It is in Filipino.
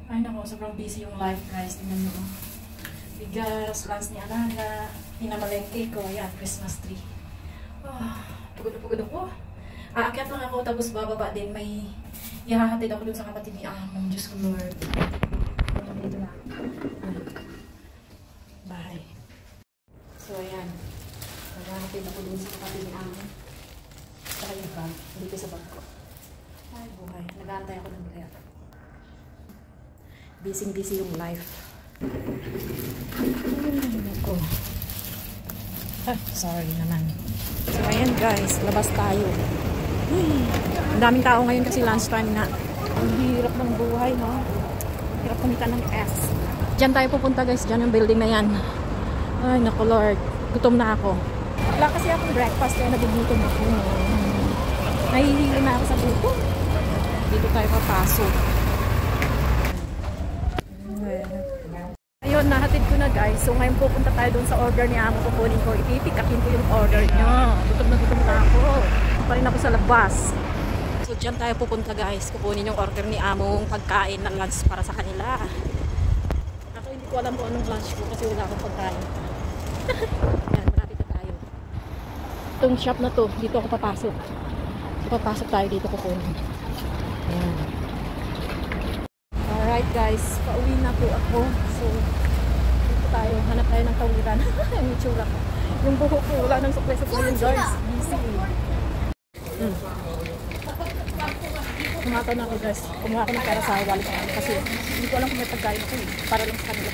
Ay nako, sobrang busy yung life guys. Tingnan mo. Bigas, lunch ni Alaga, pinamalengke ko. Ayan, Christmas tree. Pagod na pagod ako. Aakyat lang ako, tapos bababa din. May ihahatid ako dun sa kapatid ni Among. Diyos ko Lord. Dito na. Bye. So ayan. Ihahatid ako dun sa kapatid ni Among. Saka yung bag. Dito sa bag ko. Ay buhay. Nag-aantay ako ng bread. Busy yung life. Sorry naman. So ayan guys, labas tayo. Ang daming tao ngayon kasi lunchtime na. Ang hirap ng buhay, no? Hirap kumita ng S. Diyan tayo pupunta guys, diyan yung building na yan. Ay naku Lord, gutom na ako. Wala kasi akong breakfast kaya nagugutom ako. Nahihilo na ako sa gutom. Dito tayo papasok. Ayun, nahatid ko na guys. So ngayon pupunta tayo doon sa order ni Amo. Kukunin ko, ipipikakin ko yung order niya. Gutom na ako. Pa rin ako sa labas. So dyan tayo pupunta guys. Kukunin yung order ni Amo, pagkain na lunch para sa kanila. Ako hindi ko alam kung anong lunch ko kasi wala akong pagkain. Yan, marapit na tayo. Itong shop na to, dito ako papasok. So papasok tayo dito kukunin. Ayan. Alright guys, pauwi na po ako. So, dito tayo, hanap tayo ng tawiran. Yung itsura ko. Yung buhok ko, wala nang supply-supply yun guys. Busy. Kumakaw na ako guys. Kumuha ako ng pera sa wallet ko. Kasi hindi ko alam kung may pagkain ako eh. Para lang sa kanila.